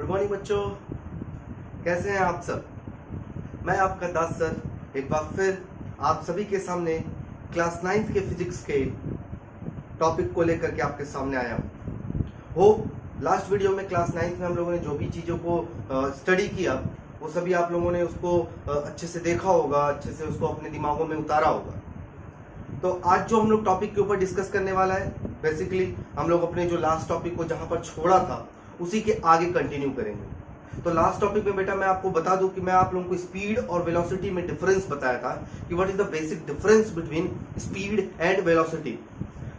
Morning बच्चों, कैसे हैं आप सब। मैं आपका दास सर एक बार फिर आप सभी के सामने क्लास 9th के फिजिक्स के टॉपिक को लेकर के आपके सामने आया हूँ। लास्ट वीडियो में क्लास 9th में हम लोगों ने जो भी चीज़ों को स्टडी किया वो सभी आप लोगों ने उसको अच्छे से देखा होगा, अच्छे से उसको अपने दिमागों में उतारा होगा। तो आज जो हम लोग टॉपिक के ऊपर डिस्कस करने वाला है, बेसिकली हम लोग अपने जो लास्ट टॉपिक को जहाँ पर छोड़ा था उसी के आगे कंटिन्यू करेंगे। तो लास्ट टॉपिक में बेटा मैं आपको बता दूं कि मैं आप लोगों को स्पीड और वेलोसिटी में डिफरेंस बताया था कि what is the basic difference between speed and velocity.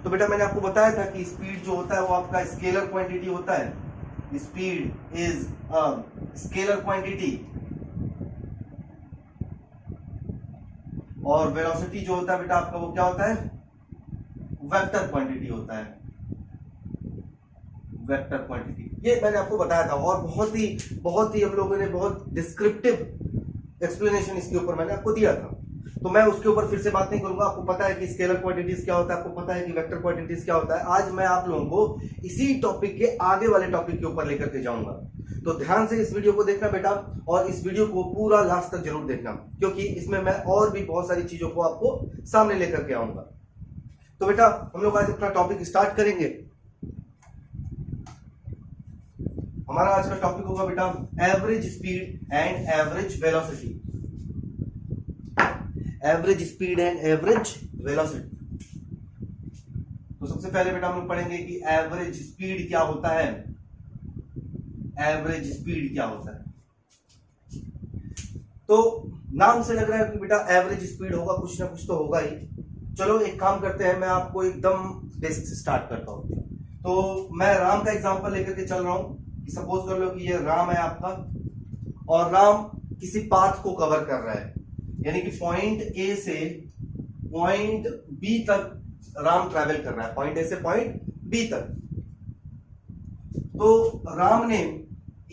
तो बेटा मैंने आपको बताया था कि स्पीड जो होता है वो आपका स्केलर क्वांटिटी होता है। Speed is a scalar quantity और वेलोसिटी जो होता है बेटा आपका वो क्या होता है, वेक्टर क्वांटिटी होता है। वेक्टर क्वांटिटी ये मैंने आपको बताया था और बहुत ही हम लोगों ने बहुत डिस्क्रिप्टिव एक्सप्लेनेशन इसके ऊपर मैंने आपको दिया था। तो मैं उसके ऊपर फिर से बात नहीं करूंगा। आपको पता है कि स्केलर क्वांटिटीज क्या होता है, आपको पता है कि वेक्टर क्वांटिटीज क्या होता है। आज मैं आप लोगों को इसी टॉपिक के आगे वाले टॉपिक के ऊपर लेकर के जाऊंगा। तो ध्यान से इस वीडियो को देखना बेटा, और इस वीडियो को पूरा लास्ट तक जरूर देखना, क्योंकि इसमें मैं और भी बहुत सारी चीजों को आपको सामने लेकर के आऊंगा। तो बेटा हम लोग आज अपना टॉपिक स्टार्ट करेंगे। हमारा आज का टॉपिक होगा बेटा average speed and average velocity. Average speed and average velocity. तो सबसे पहले बेटा हम लोग पढ़ेंगे कि एवरेज स्पीड क्या होता है। एवरेज स्पीड क्या होता है। तो नाम से लग रहा है कि बेटा एवरेज स्पीड होगा, कुछ ना कुछ तो होगा ही। चलो एक काम करते हैं, मैं आपको एकदम बेसिक से स्टार्ट करता हूं। तो मैं राम का एग्जांपल लेकर के चल रहा हूं। सपोज कर लो कि ये राम है आपका, और राम किसी पाथ को कवर कर रहा है, यानी कि पॉइंट ए से पॉइंट बी तक राम ट्रैवल कर रहा है, पॉइंट ए से पॉइंट बी तक। तो राम ने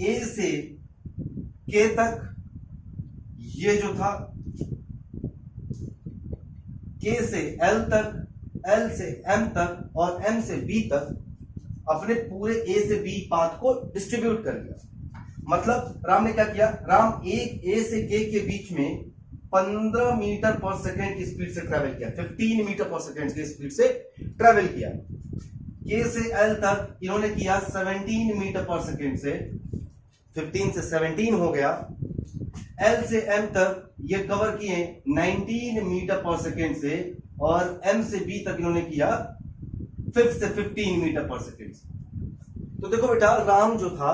ए से के तक, ये जो था के से एल तक, एल से एम तक और एम से बी तक अपने पूरे ए से बी पाथ को डिस्ट्रीब्यूट कर दिया। मतलब राम ने क्या किया, राम एक ए से के बीच में 15 मीटर पर सेकेंड की स्पीड से ट्रेवल किया, 15 मीटर पर सेकेंड की स्पीड से ट्रेवल किया। के से एल तक इन्होंने किया 17 मीटर पर सेकेंड से, 15 से 17 हो गया। एल से एम तक ये कवर किए 19 मीटर पर सेकेंड से, और एम से बी तक इन्होंने किया 5 से 15 मीटर पर सेकेंड। तो देखो बेटा राम जो था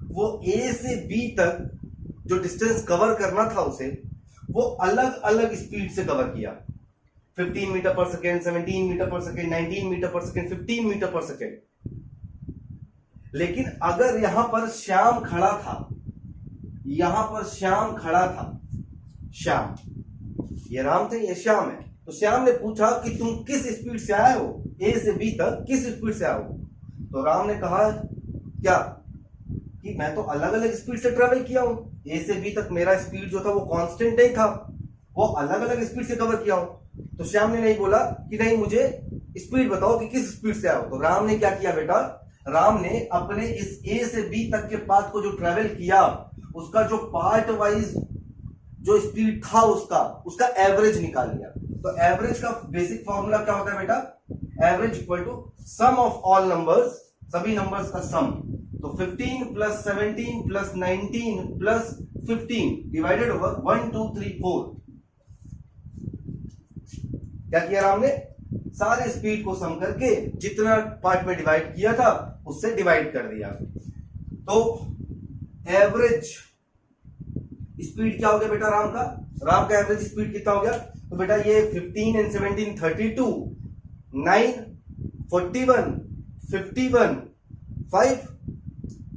वो ए से बी तक जो डिस्टेंस कवर करना था उसे वो अलग अलग स्पीड से कवर किया। 15 मीटर पर सेकेंड, 17 मीटर पर सेकेंड, 19 मीटर पर सेकेंड, 15 मीटर पर सेकेंड। लेकिन अगर यहां पर श्याम खड़ा था, यहां पर श्याम खड़ा था, श्याम, ये राम थे ये श्याम है, तो श्याम ने पूछा कि तुम किस स्पीड से आए हो, ए से बी तक किस स्पीड से आए हो। तो राम ने कहा क्या कि मैं तो अलग अलग स्पीड से ट्रेवल किया हूं, ए से बी तक मेरा स्पीड जो था वो कांस्टेंट नहीं था, वो अलग अलग स्पीड से कवर किया हूं। तो श्याम ने नहीं बोला कि नहीं मुझे स्पीड बताओ कि किस स्पीड से आओ। तो राम ने क्या किया बेटा, राम ने अपने इस ए से बी तक के पाथ को जो ट्रेवल किया उसका जो पार्ट वाइज जो स्पीड था उसका एवरेज निकाल लिया। तो एवरेज का बेसिक फॉर्मूला क्या होता है बेटा, average equal to sum of all numbers, सभी नंबर्स का सम। तो 15 plus 17 plus 19 plus 15 divided over 1 2 3 4। क्या किया राम ने, सारे स्पीड को सम करके जितना पार्ट में डिवाइड किया था उससे डिवाइड कर दिया। तो एवरेज स्पीड क्या हो गया बेटा राम का एवरेज स्पीड कितना हो गया। तो बेटा ये 15 एंड 17 32, 9 41, 51, 5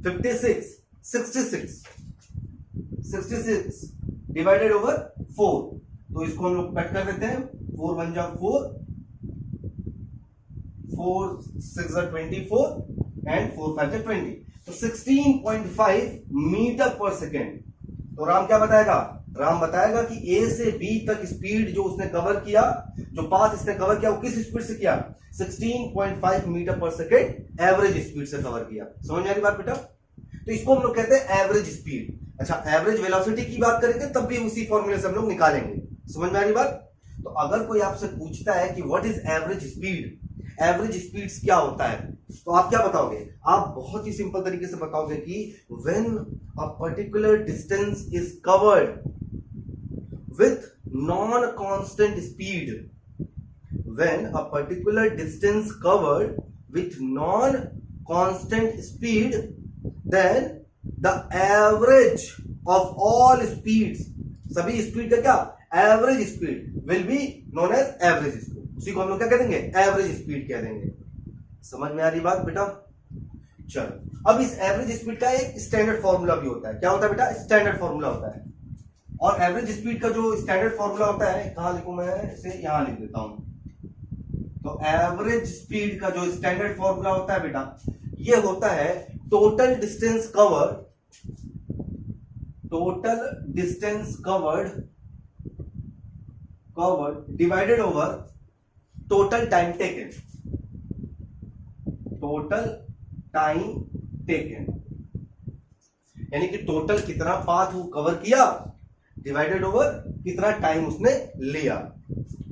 56, 66 डिवाइडेड ओवर 4। तो इसको हम लोग कट कर देते हैं, 4 1 जा 4, 4 6 जा 24 एंड 4 5 जा 20। तो 16.5 मीटर पर सेकेंड। तो राम क्या बताएगा, राम बताएगा कि ए से बी तक स्पीड जो उसने कवर किया, जो पाथ इसने कवर किया वो किस स्पीड से किया, 16.5 मीटर पर सेकेंड एवरेज स्पीड से कवर किया। समझ आ रही बात बेटा। तो इसको हम लोग कहते हैं एवरेज स्पीड। अच्छा, एवरेज वेलोसिटी की बात करेंगे तब भी उसी फॉर्मूले से हम लोग निकालेंगे। समझ में आ रही बात? तो अगर कोई आपसे पूछता है कि what is average speed, average speeds क्या होता है, तो आप क्या बताओगे? आप बहुत ही सिंपल तरीके से बताओगे कि when a particular distance is covered with non constant speed, when a particular distance covered with non-constant speed, then the average of all speeds, सभी स्पीड का क्या average speed will be known as average speed। उसी को हम लोग क्या कह देंगे? एवरेज स्पीड कह देंगे। समझ में आ रही बात बेटा? चलो, अब इस एवरेज स्पीड का एक स्टैंडर्ड फॉर्मूला भी होता है। क्या होता है बेटा? स्टैंडर्ड फॉर्मूला होता है। और एवरेज स्पीड का जो स्टैंडर्ड फॉर्मूला होता है, कहां लिखूं मैं? इसे यहां लिख देता हूं। तो एवरेज स्पीड का जो स्टैंडर्ड फॉर्मूला होता है बेटा, ये होता है total distance covered, total distance covered divided over total time taken, total time taken, यानी कि टोटल कितना पाथ वो कवर किया डिवाइडेड ओवर कितना टाइम उसने लिया।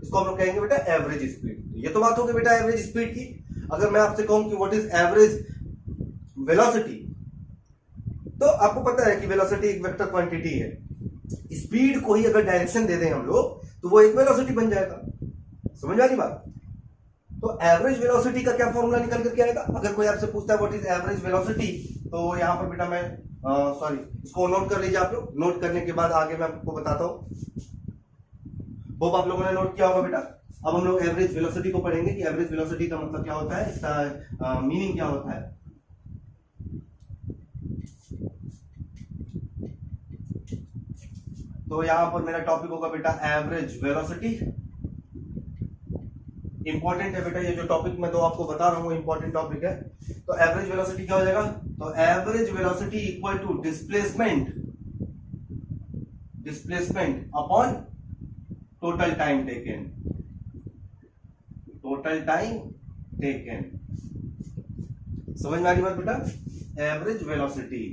इसको हम लोग कहेंगे बेटा एवरेज स्पीड। ये तो बात होगी बेटा एवरेज स्पीड की। अगर मैं आपसे कहूं कि व्हाट इज एवरेज वेलोसिटी, तो आपको पता है कि वेलोसिटी एक वेक्टर क्वांटिटी है। स्पीड को ही अगर डायरेक्शन दे दें हम लोग तो वो एक वेलोसिटी बन जाएगा। समझ आ रही बात? तो एवरेज वेलोसिटी का क्या फॉर्मूला निकल करके आएगा? अगर कोई आपसे पूछता है व्हाट इज एवरेज वेलोसिटी, तो यहां पर बेटा मैं सॉरी, इसको नोट कर लीजिए आप लोग। नोट करने के बाद आगे मैं आपको बताता हूं। होप आप लोगों ने नोट किया होगा बेटा। अब हम लोग एवरेज वेलोसिटी को पढ़ेंगे कि एवरेज वेलोसिटी का मतलब क्या होता है, इसका मीनिंग क्या होता है। तो यहां पर मेरा टॉपिक होगा बेटा एवरेज वेलोसिटी। इंपॉर्टेंट है बेटा ये जो टॉपिक मैं तो आपको बता रहा हूं, इंपॉर्टेंट टॉपिक है। तो एवरेज वेलोसिटी क्या हो जाएगा? तो average velocity equal to displacement, displacement upon total time taken, total time taken. समझ में आ रही बात बेटा? Average velocity.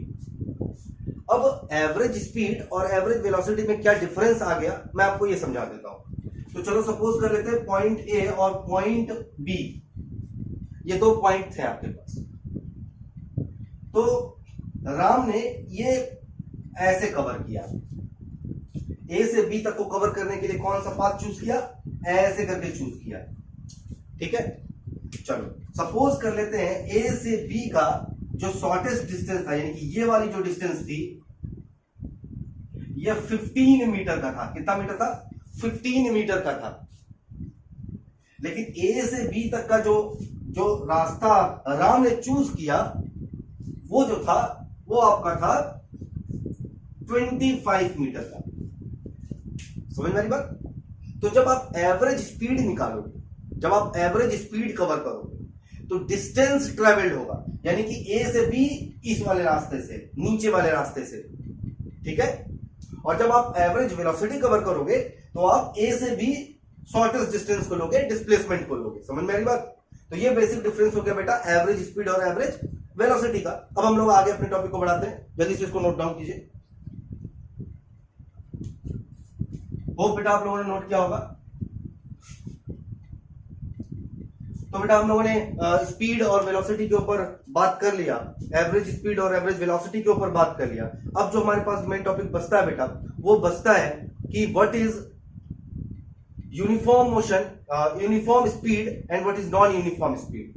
अब एवरेज स्पीड और एवरेज वेलोसिटी में क्या डिफरेंस आ गया, मैं आपको ये समझा देता हूं। तो चलो सपोज कर लेते हैं पॉइंट ए और पॉइंट बी, ये दो पॉइंट थे आपके पास। तो राम ने ये ऐसे कवर किया, ए से बी तक को कवर करने के लिए कौन सा पाथ चूज किया? ऐसे करके चूज किया। ठीक है, चलो सपोज कर लेते हैं ए से बी का जो शॉर्टेस्ट डिस्टेंस था, यानी कि ये वाली जो डिस्टेंस थी, ये 15 मीटर का था। कितना मीटर था? 15 मीटर का था। लेकिन ए से बी तक का जो रास्ता राम ने चूज किया, वो जो था वो आपका था 25 मीटर का। समझ में आ रही बात? तो जब आप एवरेज स्पीड निकालोगे, जब आप एवरेज स्पीड कवर करोगे, तो डिस्टेंस ट्रेवल्ड होगा, यानी कि ए से बी इस वाले रास्ते से, नीचे वाले रास्ते से। ठीक है, और जब आप एवरेज वेलोसिटी कवर करोगे तो आप ए से बी शॉर्टेस्ट डिस्टेंस को लोगे, डिस्प्लेसमेंट को लोगे। समझ में आ रही बात? तो ये बेसिक डिफरेंस हो गया बेटा एवरेज स्पीड और एवरेज वेलोसिटी का। अब हम लोग आगे अपने टॉपिक को बढ़ाते हैं, जल्दी से इसको नोट डाउन कीजिए। होप बेटा आप लोगों ने नोट किया होगा। तो बेटा हम लोगों ने स्पीड और वेलोसिटी के ऊपर बात कर लिया, एवरेज स्पीड और एवरेज वेलोसिटी के ऊपर बात कर लिया। अब जो हमारे पास मेन टॉपिक बचता है बेटा, वो बचता है कि what is uniform motion, uniform speed and what is non uniform speed.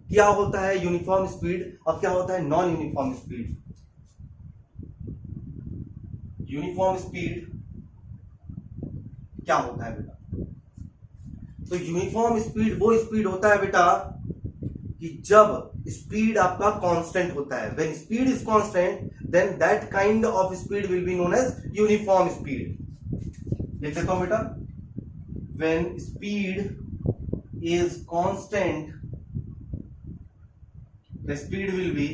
क्या होता है यूनिफॉर्म स्पीड और क्या होता है non uniform speed. Uniform speed क्या होता है बेटा? तो यूनिफॉर्म स्पीड वो स्पीड होता है बेटा कि जब स्पीड आपका कांस्टेंट होता है। When speed is constant then that kind of speed will be known as uniform speed. लिख देता हूं बेटा, when speed is constant the speed will be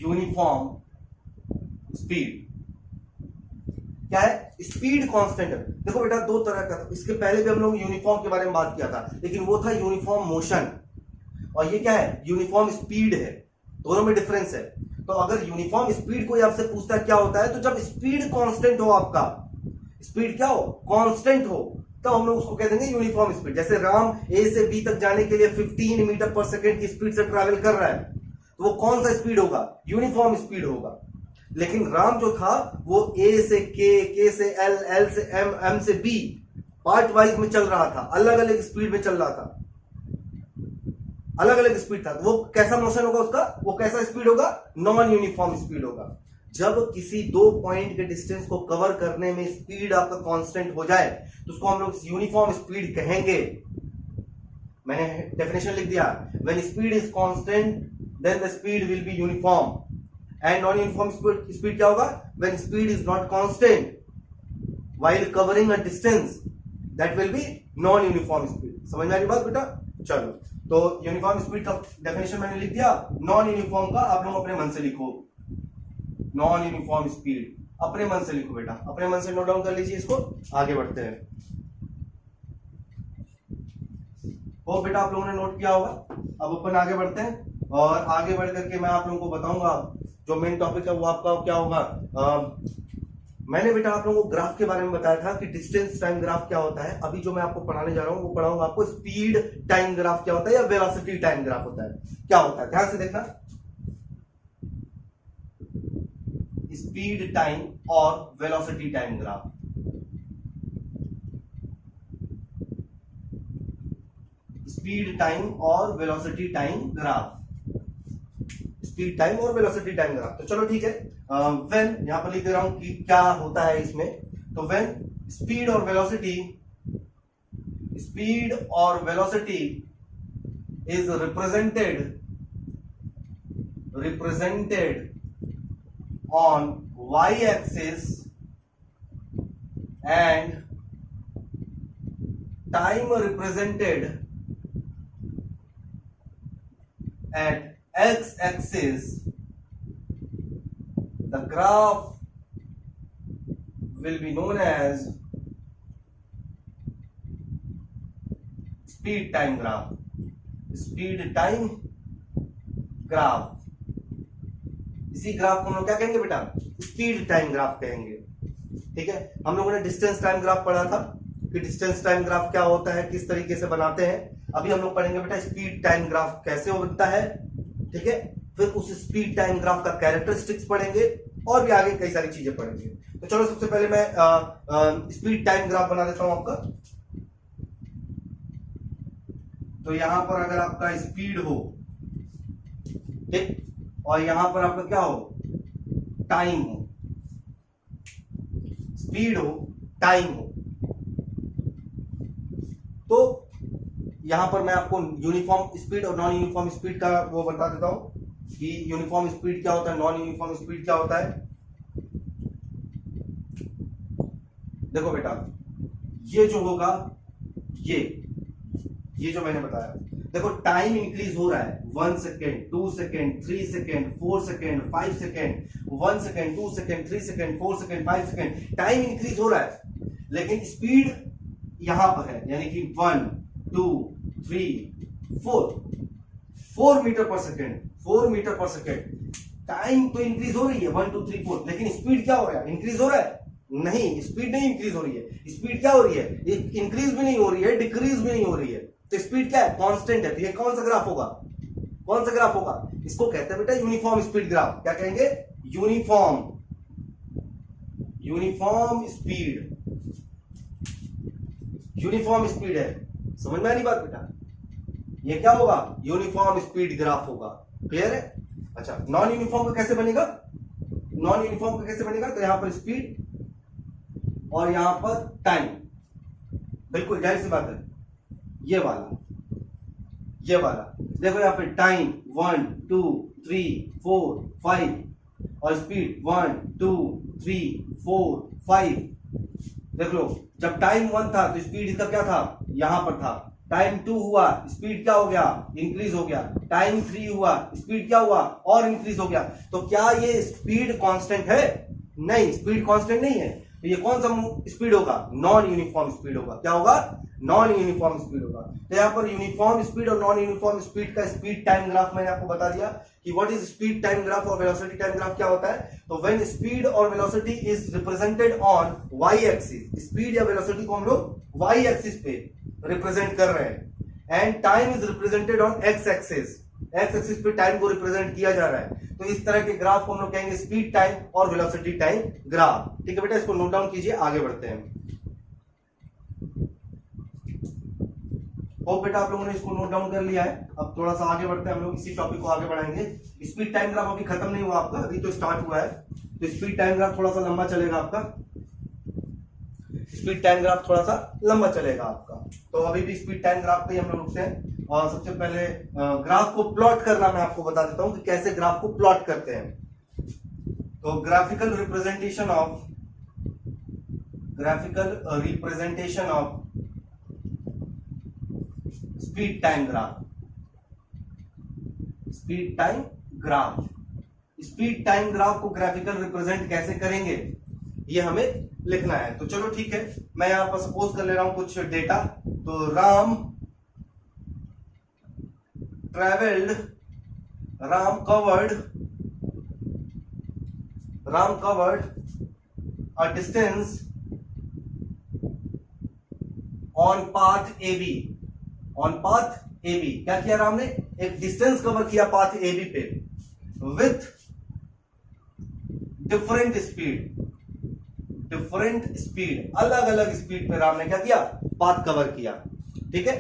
uniform speed. क्या है? स्पीड कांस्टेंट है। देखो बेटा दो तरह का था, इसके पहले भी हम लोग यूनिफॉर्म के बारे में बात किया था, लेकिन वो था यूनिफॉर्म मोशन। और ये क्या है, यूनिफॉर्म स्पीड है, दोनों में डिफरेंस है। तो अगर यूनिफॉर्म स्पीड कोई आपसे पूछता है क्या होता है, तो जब स्पीड कांस्टेंट हो, आपका स्पीड क्या हो, कांस्टेंट हो, तो हम लोग उसको कह देंगे यूनिफॉर्म स्पीड। जैसे राम ए से बी तक जाने के लिए 15 मीटर पर सेकेंड की स्पीड से ट्रैवल कर रहा है, तो वो कौन सा स्पीड होगा, यूनिफॉर्म स्पीड होगा। लेकिन राम जो था वो ए से के से एल, एल से एम, एम से बी पार्ट वाइज में चल रहा था, अलग अलग स्पीड में चल रहा था, अलग अलग स्पीड था। वो कैसा मोशन होगा उसका, वो कैसा स्पीड होगा, नॉन यूनिफॉर्म स्पीड होगा। जब किसी दो पॉइंट के डिस्टेंस को कवर करने में स्पीड आपका कांस्टेंट हो जाए तो उसको हम लोग यूनिफॉर्म स्पीड कहेंगे। मैंने डेफिनेशन लिख दिया, when speed is constant then the speed will be uniform, and non uniform speed क्या होगा, when speed is not constant while covering a distance that will be non uniform speed. समझ में आ रही बात बेटा? चलो, तो यूनिफॉर्म स्पीड का डेफिनेशन मैंने लिख दिया। नॉन यूनिफॉर्म का आप लोग अपने मन से लिखो, नॉन यूनिफॉर्म स्पीड अपने मन से लिखो बेटा, अपने मन से नोट डाउन कर लीजिए इसको। आगे बढ़ते हैं। वो बेटा आप लोगों ने नोट किया होगा। अब अपन आगे बढ़ते हैं और आगे बढ़ करके मैं आप लोगों को बताऊंगा जो मेन टॉपिक है वो आपका क्या होगा। मैंने बेटा आप लोगों को ग्राफ के बारे में बताया था कि डिस्टेंस टाइम ग्राफ क्या होता है। अभी जो मैं आपको पढ़ाने जा रहा हूं वो पढ़ाऊंगा आपको स्पीड टाइम ग्राफ क्या होता है या वेलोसिटी टाइम ग्राफ होता है क्या होता है। ध्यान से देखना, स्पीड टाइम और velocity time graph. Speed time और velocity time graph, speed time और वेलोसिटी टाइम ग्राफ। तो चलो ठीक है, व्हेन यहां पर लिख दे रहा हूं कि क्या होता है इसमें। तो व्हेन स्पीड और वेलोसिटी, स्पीड और velocity is represented on y-axis and time represented at x-axis, the graph will be known as speed time graph. Speed time graph, इसी ग्राफ को हम लोग क्या कहेंगे बेटा, स्पीड टाइम ग्राफ कहेंगे। ठीक है, हम लोगों ने डिस्टेंस टाइम ग्राफ पढ़ा था कि डिस्टेंस टाइम ग्राफ क्या होता है, किस तरीके से बनाते हैं। अभी हम लोग पढ़ेंगे बेटा स्पीड टाइम ग्राफ कैसे होता है। ठीक है, फिर उस स्पीड टाइम ग्राफ का कैरेक्टरिस्टिक्स पढ़ेंगे और भी आगे कई सारी चीजें पढ़ेंगे। तो चलो सबसे पहले मैं स्पीड टाइम ग्राफ बना देता हूं आपका। तो यहां पर अगर आपका स्पीड हो, ठीक, और यहां पर आपका क्या हो, टाइम हो, स्पीड हो, टाइम हो, तो यहां पर मैं आपको यूनिफॉर्म स्पीड और नॉन यूनिफॉर्म स्पीड का वो बता देता हूं कि यूनिफॉर्म स्पीड क्या होता है, नॉन यूनिफॉर्म स्पीड क्या होता है। देखो बेटा, ये जो होगा, ये जो मैंने बताया, देखो टाइम इंक्रीज हो रहा है, 1 second, 2 second, 3 second, 4 second, 5 second, 1 second, 2 second, 3 second, 4 second, 5 second, time increase हो रहा है, लेकिन स्पीड यहां पर है, यानी कि 1 2 3 4 मीटर पर सेकेंड, 4 मीटर पर सेकेंड। टाइम तो इंक्रीज हो रही है 1 2 3 4, लेकिन स्पीड क्या हो रहा है, इंक्रीज हो रहा है? नहीं, स्पीड नहीं इंक्रीज हो रही है। स्पीड क्या हो रही है, इंक्रीज भी नहीं हो रही है, डिक्रीज भी नहीं हो रही है। तो स्पीड क्या है, कांस्टेंट है। तो ये कौन सा ग्राफ होगा, कौन सा ग्राफ होगा, इसको कहते हैं बेटा यूनिफॉर्म स्पीड ग्राफ। क्या कहेंगे, यूनिफॉर्म स्पीड, यूनिफॉर्म स्पीड है। समझ में आ रही बात बेटा, ये क्या होगा, यूनिफॉर्म स्पीड ग्राफ होगा। क्लियर है? अच्छा, नॉन यूनिफॉर्म का कैसे बनेगा, नॉन यूनिफॉर्म का कैसे बनेगा, तो यहां पर स्पीड और यहां पर टाइम, बिल्कुल जाहिर सी बात है, ये वाला देखो यहां पे टाइम 1 2 3 4 5 और स्पीड 1 2 3 4 5। देख लो, जब टाइम 1 था तो स्पीड इसका क्या था, यहां पर था। टाइम 2 हुआ, स्पीड क्या हो गया, इंक्रीज हो गया। टाइम 3 हुआ, स्पीड क्या हुआ, और इंक्रीज हो गया। तो क्या ये स्पीड कांस्टेंट है? नहीं, स्पीड कांस्टेंट नहीं है। तो ये कौन सा स्पीड होगा, नॉन यूनिफॉर्म स्पीड होगा। क्या होगा, नॉन यूनिफॉर्म स्पीड होगा। तो यहाँ पर यूनिफॉर्म स्पीड और नॉन यूनिफॉर्म स्पीड का स्पीड टाइम ग्राफ मैंने आपको बता दिया कि what is speed time graph और वेलोसिटी टाइम ग्राफ क्या होता है। तो व्हेन स्पीड और velocity is represented on Y axis, speed या वेलोसिटी को हम लोग वाई एक्सिस पे रिप्रेजेंट कर रहे हैं and time is represented on x axis, x axis पे टाइम को रिप्रेजेंट किया जा रहा है। तो इस तरह के ग्राफ को हम लोग कहेंगे स्पीड टाइम और वेलोसिटी टाइम ग्राफ। ठीक है बेटा, इसको नोट डाउन कीजिए, आगे बढ़ते हैं। होप बेटा आप लोगों ने इसको नोट डाउन कर लिया है। अब थोड़ा सा आगे बढ़ते हैं, हम लोग इसी टॉपिक को आगे बढ़ाएंगे। स्पीड टाइम ग्राफ अभी खत्म नहीं हुआ आपका, अभी तो स्टार्ट हुआ है। तो स्पीड टाइम ग्राफ थोड़ा सा लंबा चलेगा आपका, स्पीड टाइम ग्राफ थोड़ा सा लंबा चलेगा आपका। तो अभी भी स्पीड टाइम ग्राफ पे हम लोग रुकते हैं। और सबसे पहले ग्राफ को प्लॉट करना मैं आपको बता देता हूं कि कैसे ग्राफ को प्लॉट करते हैं। तो graphical representation of speed time graph, speed time graph, speed time graph को ग्राफिकल रिप्रेजेंट कैसे करेंगे ये हमें लिखना है। तो चलो ठीक है, मैं यहां पर सपोज कर ले रहा हूं कुछ डेटा। तो Ram covered a distance on path A B, क्या किया राम ने, एक डिस्टेंस कवर किया पाथ ए बी पे विथ डिफरेंट स्पीड, अलग अलग स्पीड पे राम ने क्या किया, पाथ कवर किया। ठीक है,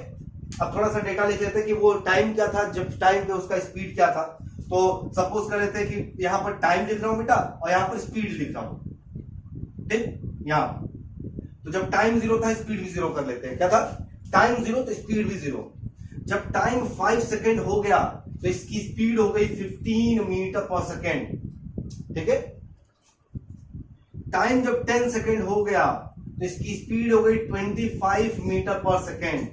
अब थोड़ा सा डेटा लिख लेते हैं कि वो टाइम क्या था, जब टाइम पे उसका स्पीड क्या था। तो सपोज कर लेते हैं कि यहां पर टाइम लिख रहा हूं बेटा और यहां पर स्पीड लिख रहा हूं। ठीक, यहां तो जब टाइम 0 था स्पीड भी 0 कर लेते हैं। क्या था, टाइम 0 तो स्पीड भी 0। जब टाइम 5 सेकेंड हो गया तो इसकी स्पीड हो गई 15 मीटर पर सेकेंड। ठीक है, टाइम जब 10 सेकेंड हो गया तो इसकी स्पीड हो गई 25 मीटर पर सेकेंड।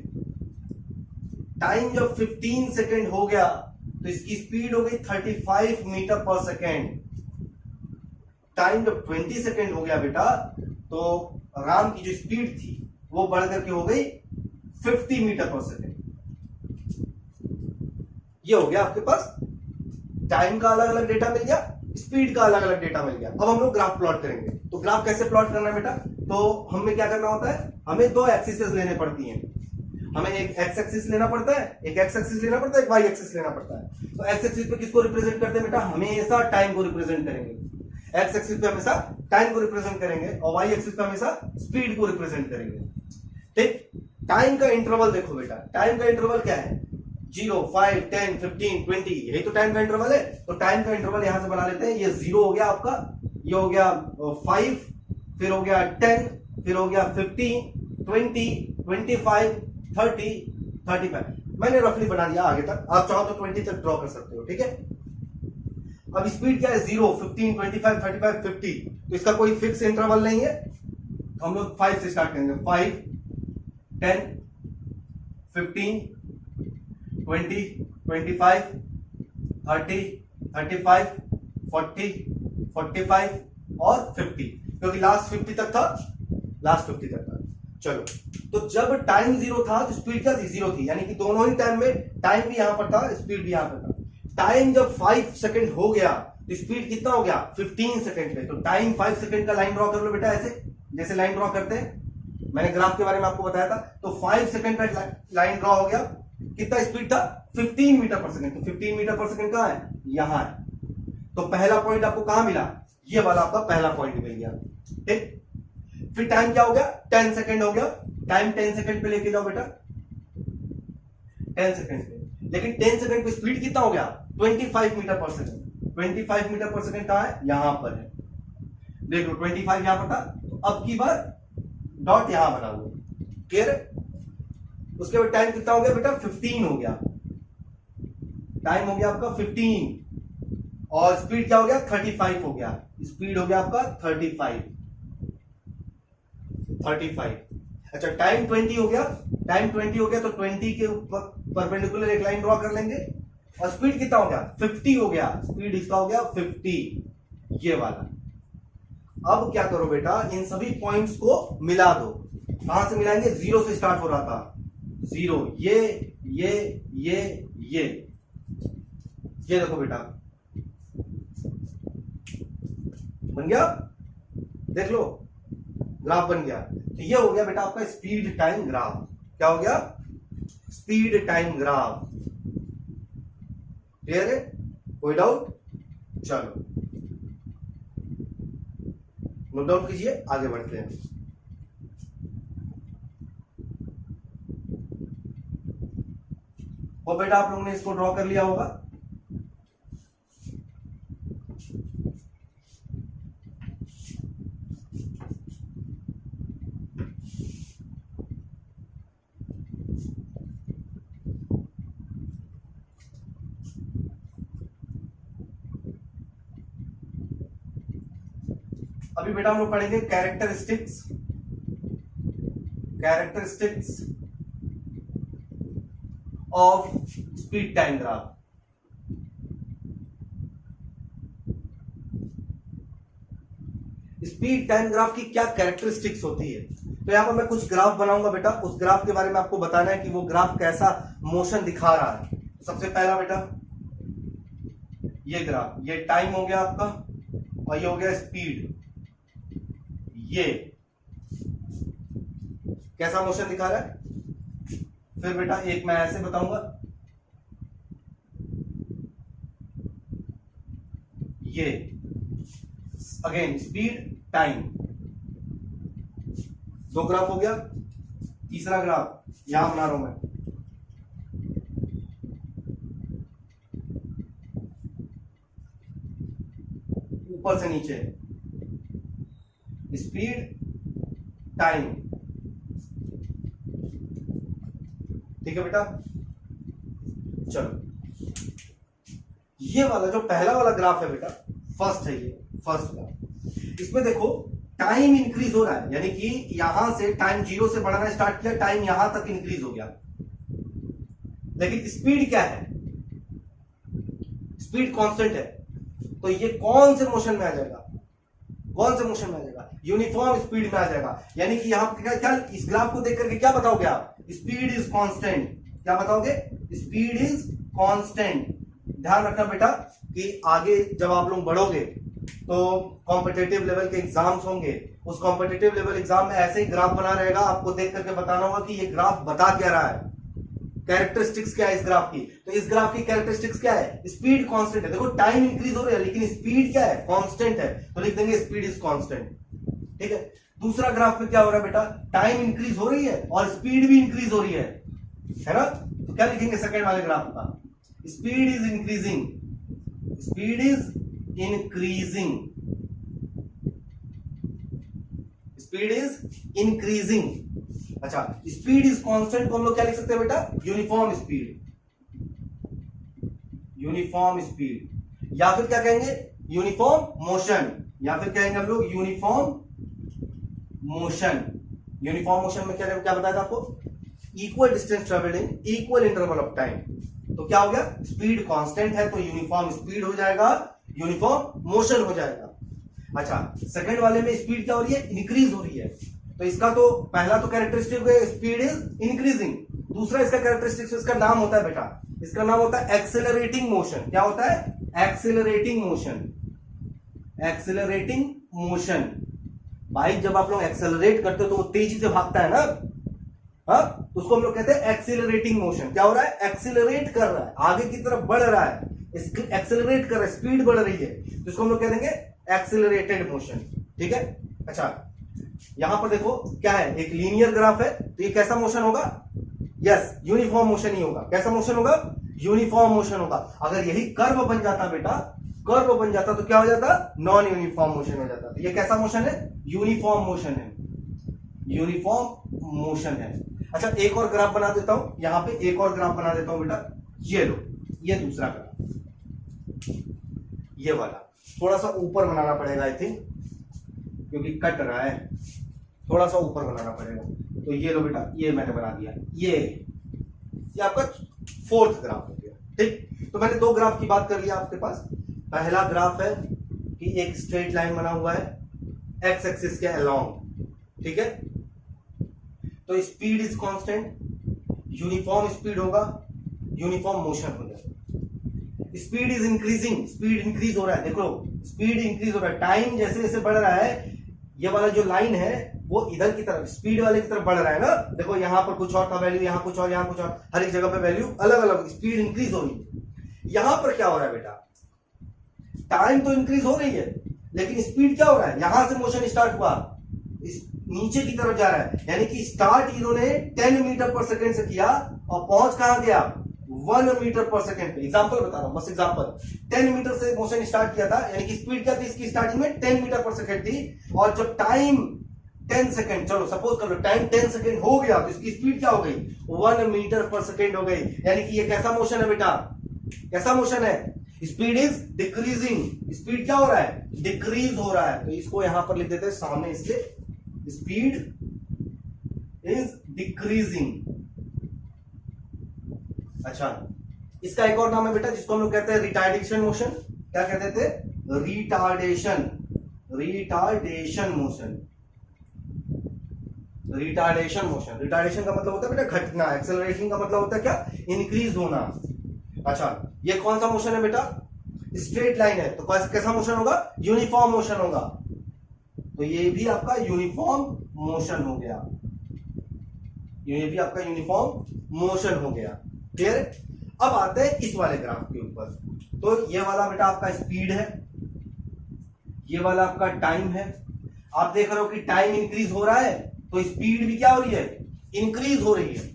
टाइम जब 15 सेकेंड हो गया तो इसकी स्पीड हो गई 35 मीटर पर सेकेंड। टाइम जब 20 सेकेंड हो गया बेटा तो राम की जो स्पीड थी वो बढ़ करके हो गई 50 मीटर पर सेकेंड। ये हो गया आपके पास, टाइम का अलग अलग डेटा मिल गया, स्पीड का अलग अलग डेटा मिल गया। अब हम लोग ग्राफ प्लॉट करेंगे। तो ग्राफ कैसे प्लॉट करना है बेटा, तो हमें क्या करना होता है, हमें दो एक्सिस लेने पड़ती हैं। हमें एक एक्स एक्सिस लेना पड़ता है, एक एक्स एक्सिस लेना पड़ता है, एक वाई एक्सिस लेना पड़ता है। तो एक्स एक्सिस पे किसको रिप्रेजेंट करते हैं बेटा, हमेशा टाइम को रिप्रेजेंट करेंगे। एक्स एक्सिस पे हमेशा टाइम को रिप्रेजेंट करेंगे और वाई एक्सिस पे हमेशा स्पीड को रिप्रेजेंट करेंगे। ठीक, टाइम का इंटरवल देखो बेटा, टाइम का इंटरवल क्या है, 0, 5, 10, 15, 20, यही तो टाइम का इंटरवल है। तो टाइम का इंटरवल यहां से बना लेते हैं। ये 0 हो गया आपका, ये हो गया 5, फिर हो गया 10, फिर हो गया 15, 20, 25, 30, 35। मैंने रफली बना दिया आगे तक, आप चाहो तो 20 तक ड्रॉ कर सकते हो। ठीक है, अब स्पीड क्या है, 0, 15, 25, 35, 50। तो इसका कोई फिक्स इंटरवल नहीं है, तो हम लोग 5 से स्टार्ट करेंगे। 5, 10, 15, 20, 25, 30, 35, 40, 45 और 50, क्योंकि लास्ट 50 तक था, लास्ट 50 तक था। चलो, तो जब टाइम 0 था तो स्पीड क्या थी, 0 थी, यानी कि दोनों ही टाइम में टाइम भी यहां पर था, स्पीड भी यहां पर था। टाइम जब 5 सेकंड हो गया तो स्पीड कितना हो गया, 15 सेकंड पे। तो टाइम 5 सेकंड का लाइन ड्रॉ कर लो बेटा, ऐसे जैसे लाइन ड्रॉ करते हैं, मैंने ग्राफ के बारे में आपको बताया था। तो 5 सेकंड का लाइन ड्रॉ हो गया, कितना स्पीड था, 15 मीटर पर सेकंड। तो 15 मीटर पर सेकंड कहां है, यहां है। तो पहला पॉइंट आपको कहां मिला, ये वाला आपका पहला पॉइंट मिल गया। ठीक, फिर टाइम क्या हो गया, 10 सेकंड हो गया। टाइम 10 सेकंड पे लेके जाओ बेटा, 10 सेकंड पे। लेकिन 10 सेकंड पे स्पीड कितना हो गया, 25 मीटर पर सेकंड। 25 मीटर पर सेकंड कहां है, यहां पर है। देख लो 25 यहां पर था, तो अब की बार डॉट यहां बना हुआ, क्लियर है। उसके बाद टाइम कितना हो गया बेटा, 15 हो गया। टाइम हो गया आपका 15 और स्पीड क्या हो गया, 35 हो गया। स्पीड हो गया आपका 35। अच्छा, टाइम 20 हो गया। टाइम 20 हो गया तो 20 के ऊपर परपेंडिकुलर एक लाइन ड्रॉ कर लेंगे। और स्पीड कितना हो गया, 50 हो गया। स्पीड इसका हो गया 50, ये वाला। अब क्या करो बेटा, इन सभी पॉइंट्स को मिला दो। कहां से मिलाएंगे, जीरो से स्टार्ट हो रहा था, जीरो, ये देखो बेटा बन गया, देख लो ग्राफ बन गया। तो ये हो गया बेटा आपका स्पीड टाइम ग्राफ। क्या हो गया, स्पीड टाइम ग्राफ। क्लियर है, कोई डाउट? चलो नोट डाउन कीजिए, आगे बढ़ते हैं। और बेटा आप लोगों ने इसको ड्रॉ कर लिया होगा। अभी बेटा हम लोग पढ़ेंगे characteristics of speed time graph. Speed time graph की क्या कैरेक्टरिस्टिक्स होती है? तो यहां पर मैं कुछ ग्राफ बनाऊंगा बेटा, उस ग्राफ के बारे में आपको बताना है कि वो ग्राफ कैसा मोशन दिखा रहा है। तो सबसे पहला बेटा ये ग्राफ, ये टाइम हो गया आपका और ये हो गया स्पीड। ये कैसा मोशन दिखा रहा है? फिर बेटा एक मैं ऐसे बताऊंगा, ये अगेन स्पीड टाइम। दो ग्राफ हो गया। तीसरा ग्राफ यहां बना रहा हूं मैं, ऊपर से नीचे स्पीड टाइम। ठीक है बेटा, चलो ये वाला जो पहला वाला ग्राफ है बेटा, फर्स्ट है, ये फर्स्ट ग्राफ। इसमें देखो टाइम इंक्रीज हो रहा है, यानी कि यहां से टाइम जीरो से बढ़ना स्टार्ट किया, टाइम यहां तक इंक्रीज हो गया। लेकिन स्पीड क्या है? स्पीड कांस्टेंट है। तो ये कौन से मोशन में आ जाएगा? कौन से मोशन में आ जाएगा? यूनिफॉर्म स्पीड में आ जाएगा। यानी कि यहां क्या इस ग्राफ को देख करके क्या बताओगे आप? Speed is constant. क्या बताओगे? Speed is constant. ध्यान रखना बेटा कि आगे जब आप लोग बढ़ोगे तो कॉम्पिटिटिव लेवल के एग्जाम्स होंगे, उस कॉम्पिटिटिव लेवल एग्जाम में ऐसे ही ग्राफ बना रहेगा, आपको देख करके बताना होगा कि ये ग्राफ बता क्या रहा है, कैरेक्टरिस्टिक्स क्या है इस ग्राफ की। तो इस ग्राफ की कैरेक्टरिस्टिक्स क्या है? स्पीड कांस्टेंट है। देखो टाइम इंक्रीज हो रहा है लेकिन स्पीड क्या है? कांस्टेंट है। तो लिख देंगे स्पीड इज कांस्टेंट। ठीक है। दूसरा ग्राफ में क्या हो रहा है बेटा? टाइम इंक्रीज हो रही है और स्पीड भी इंक्रीज हो रही है ना? तो क्या लिखेंगे सेकंड वाले ग्राफ का? Speed is increasing. Speed is increasing. Speed is increasing. अच्छा, स्पीड इज कांस्टेंट को हम लोग क्या लिख सकते हैं बेटा? Uniform speed. यूनिफॉर्म स्पीड या फिर क्या कहेंगे? यूनिफॉर्म मोशन, या फिर कहेंगे हम लोग यूनिफॉर्म मोशन। यूनिफॉर्म मोशन में क्या क्या बताया था आपको? Equal distance travelled in equal interval of time. तो क्या हो गया? स्पीड कांस्टेंट है तो यूनिफॉर्म स्पीड हो जाएगा, यूनिफॉर्म मोशन हो जाएगा। अच्छा, सेकंड वाले में स्पीड क्या हो रही है? इंक्रीज हो रही है। तो इसका तो पहला तो कैरेक्टरिस्टिक है स्पीड इज इंक्रीजिंग। दूसरा इसका कैरेक्टरिस्टिक, इसका नाम होता है बेटा, इसका नाम होता है एक्सेलरेटिंग मोशन। क्या होता है? Accelerating motion. Accelerating motion. भाई जब आप लोग एक्सेलरेट करते हो तो वो तेजी से भागता है ना, हाँ, उसको हम लोग कहते हैं एक्सेलरेटिंग मोशन। क्या हो रहा है? एक्सेलरेट कर रहा है, आगे की तरफ बढ़ रहा है, एक्सेलरेट कर रहा है, स्पीड बढ़ रही है, तो इसको हम लोग कह देंगे एक्सेलरेटेड मोशन। ठीक है। अच्छा, यहां पर देखो क्या है? एक लीनियर ग्राफ है, तो ये कैसा मोशन होगा? यस, यूनिफॉर्म मोशन ही होगा। कैसा मोशन होगा? यूनिफॉर्म मोशन होगा। अगर यही कर्व बन जाता बेटा, कर्व बन जाता तो क्या हो जाता? नॉन यूनिफॉर्म मोशन हो जाता। तो ये कैसा मोशन है? यूनिफॉर्म मोशन है। यूनिफॉर्म मोशन है। अच्छा, एक और ग्राफ बना देता हूं, यहां पे एक और ग्राफ बना देता हूं बेटा। ये लो, ये दूसरा ग्राफ, ये वाला थोड़ा सा ऊपर बनाना पड़ेगा आई थिंक, क्योंकि कट रहा है, थोड़ा सा ऊपर बनाना पड़ेगा। तो ये लो बेटा, ये मैंने बना दिया। ये आपका फोर्थ ग्राफ हो गया। ठीक, तो मैंने दो ग्राफ की बात कर लिया आपके पास। पहला ग्राफ है कि एक स्ट्रेट लाइन बना हुआ है एक्स एक्सिस के अलोंग। ठीक है, तो speed is constant, uniform speed होगा, यूनिफॉर्म मोशन हो जाएगा। Speed is increasing, speed increase हो रहा है, देखो स्पीड इंक्रीज हो रहा है, टाइम जैसे जैसे बढ़ रहा है, ये वाला जो लाइन है वो इधर की तरफ स्पीड वाले की तरफ बढ़ रहा है ना। देखो यहां पर कुछ और था वैल्यू, यहां कुछ और, यहां कुछ और, हर एक जगह पे वैल्यू अलग अलग, स्पीड इंक्रीज हो रही है। यहां पर क्या हो रहा है बेटा, टाइम तो इंक्रीज हो रही है लेकिन स्पीड क्या हो रहा है, यहां से मोशन स्टार्ट हुआ, इस नीचे की तरफ जा रहा है, यानी कि स्टार्ट इन्होंने 10 मीटर पर सेकेंड से किया और पहुंच कहां गया, 1 मीटर पर सेकेंड पे। एग्जांपल बता रहा हूं, बस एग्जांपल, 10 मीटर से मोशन स्टार्ट किया था, यानी कि स्पीड क्या थी इसकी स्टार्टिंग में 10 मीटर पर सेकेंड थी, और जब टाइम 10 सेकेंड, चलो सपोज कर लो टाइम 10 सेकेंड हो गया तो इसकी स्पीड क्या हो गई, 1 मीटर पर सेकेंड हो गई। यानी कि ये कैसा मोशन है बेटा, कैसा मोशन है, स्पीड इज डिक्रीजिंग, स्पीड क्या हो रहा है, डिक्रीज हो रहा है। तो इसको यहां पर लिख देते हैं सामने इसके, स्पीड इज डिक्रीजिंग। अच्छा, इसका एक और नाम है बेटा जिसको हम लोग कहते हैं रिटार्डेशन मोशन। क्या कहते थे, retardation, retardation motion, retardation motion. Retardation का मतलब होता है बेटा घटना, एक्सेलरेशन का मतलब होता है क्या, इंक्रीज होना। अच्छा, ये कौन सा मोशन है बेटा, स्ट्रेट लाइन है, तो कैसा मोशन होगा, यूनिफॉर्म मोशन होगा। तो ये भी आपका यूनिफॉर्म मोशन हो गया, ये भी आपका यूनिफॉर्म मोशन हो गया। क्लियर। अब आते हैं इस वाले ग्राफ के ऊपर। तो ये वाला बेटा आपका स्पीड है, ये वाला आपका टाइम है। आप देख रहे हो कि टाइम इंक्रीज हो रहा है तो स्पीड भी क्या हो रही है, इंक्रीज हो रही है।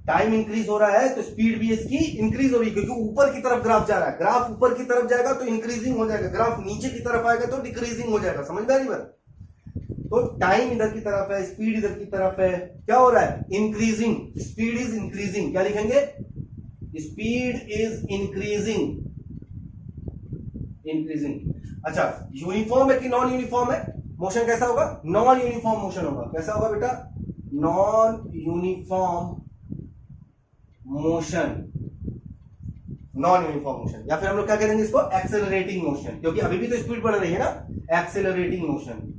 टाइम इंक्रीज हो रहा है तो स्पीड भी इसकी इंक्रीज हो रही है, क्योंकि ऊपर की तरफ ग्राफ जा रहा है। ग्राफ ऊपर की तरफ जाएगा तो इंक्रीजिंग हो जाएगा, ग्राफ नीचे की तरफ आएगा तो डिक्रीजिंग हो जाएगा। समझ में आ रही बात। तो टाइम इधर की तरफ है, स्पीड इधर की तरफ है, क्या हो रहा है, इंक्रीजिंग, स्पीड इज इंक्रीजिंग। क्या लिखेंगे, स्पीड इज इंक्रीजिंग, इंक्रीजिंग। अच्छा, यूनिफॉर्म है कि नॉन यूनिफॉर्म है, मोशन कैसा होगा, नॉन यूनिफॉर्म मोशन होगा। कैसा होगा बेटा, non uniform motion, non uniform motion, या फिर हम लोग क्या करेंगे इसको, एक्सेलरेटिंग मोशन, क्योंकि अभी भी तो स्पीड बढ़ रही है ना, एक्सेलरेटिंग मोशन।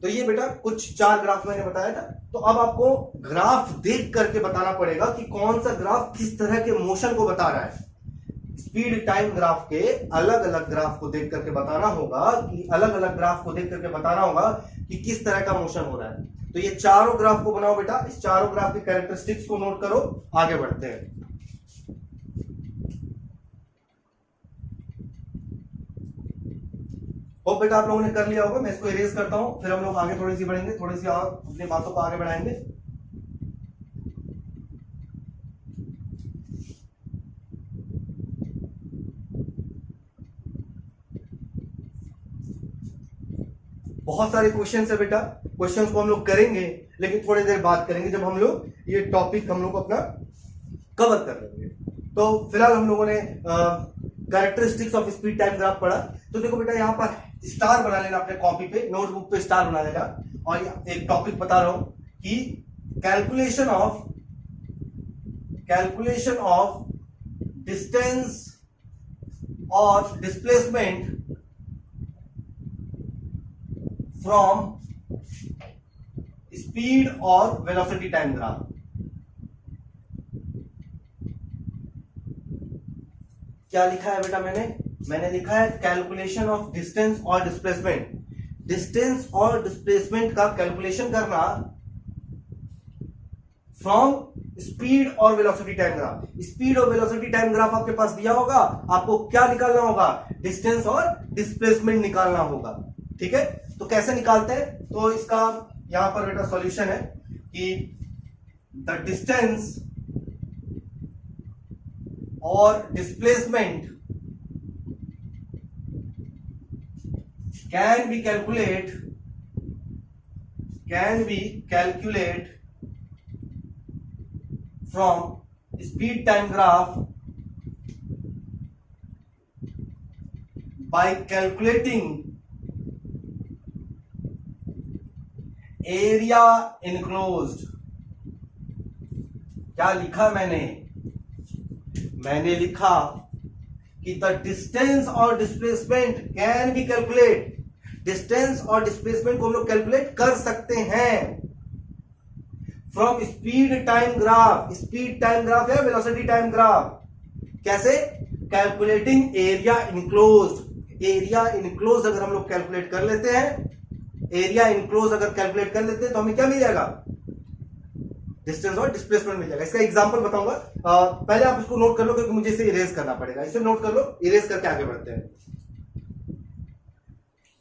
तो ये बेटा कुछ 4 ग्राफ मैंने बताया था। तो अब आपको ग्राफ देख करके बताना पड़ेगा कि कौन सा ग्राफ किस तरह के मोशन को बता रहा है। स्पीड टाइम ग्राफ के अलग अलग ग्राफ को देख करके बताना होगा, कि अलग अलग ग्राफ को देख करके बताना होगा कि किस तरह का मोशन हो रहा है। तो ये चारों ग्राफ को बनाओ बेटा, इस चारों ग्राफ के कैरेक्टरिस्टिक्स को नोट करो, आगे बढ़ते हैं। होप बेटा आप लोगों ने कर लिया होगा। मैं इसको इरेज करता हूं, फिर हम लोग आगे थोड़ी सी बढ़ेंगे, थोड़ी सी और अपनी बातों को आगे बढ़ाएंगे। बहुत सारे क्वेश्चंस है बेटा, क्वेश्चंस को हम लोग करेंगे लेकिन थोड़ी देर बाद करेंगे, जब हम लोग ये टॉपिक हम लोग अपना कवर कर लेंगे। तो फिलहाल हम लोगों ने characteristics of speed time graph पढ़ा। तो देखो बेटा यहाँ पर स्टार बना लेना अपने कॉपी पे, नोटबुक पे स्टार बना लेना, और एक टॉपिक बता रहा हूं कि कैलकुलेशन ऑफ डिस्टेंस और डिस्प्लेसमेंट फ्रॉम स्पीड और वेलोसिटी टाइम ग्राफ। क्या लिखा है बेटा, मैंने लिखा है कैलकुलेशन ऑफ डिस्टेंस और डिस्प्लेसमेंट। डिस्टेंस और डिस्प्लेसमेंट का कैलकुलेशन करना फ्रॉम स्पीड और वेलोसिटी टाइम ग्राफ। स्पीड और वेलोसिटी टाइम ग्राफ आपके पास दिया होगा, आपको क्या निकालना होगा, डिस्टेंस और डिस्प्लेसमेंट निकालना होगा। ठीक है, तो कैसे निकालते हैं, तो इसका यहां पर बेटा सॉल्यूशन है कि द डिस्टेंस और displacement can be calculate from speed time graph by calculating area enclosed। क्या लिखा मैंने लिखा कि द डिस्टेंस और displacement can be calculate distance और डिस्प्लेसमेंट को हम लोग कैलकुलेट कर सकते हैं from speed time graph. Speed time graph है वेलोसिटी टाइम ग्राफ। कैसे? Calculating area enclosed. Area enclose अगर हम लोग कैलकुलेट कर लेते हैं, एरिया इनक्लोज अगर कैलकुलेट कर लेते हैं तो हमें क्या मिल जाएगा? डिस्टेंस और डिस्प्लेसमेंट मिल जाएगा। इसका एग्जांपल बताऊंगा, पहले आप इसको नोट कर लो क्योंकि मुझे इसे इरेज करना पड़ेगा। इसे नोट कर लो, इरेज करके आगे बढ़ते हैं।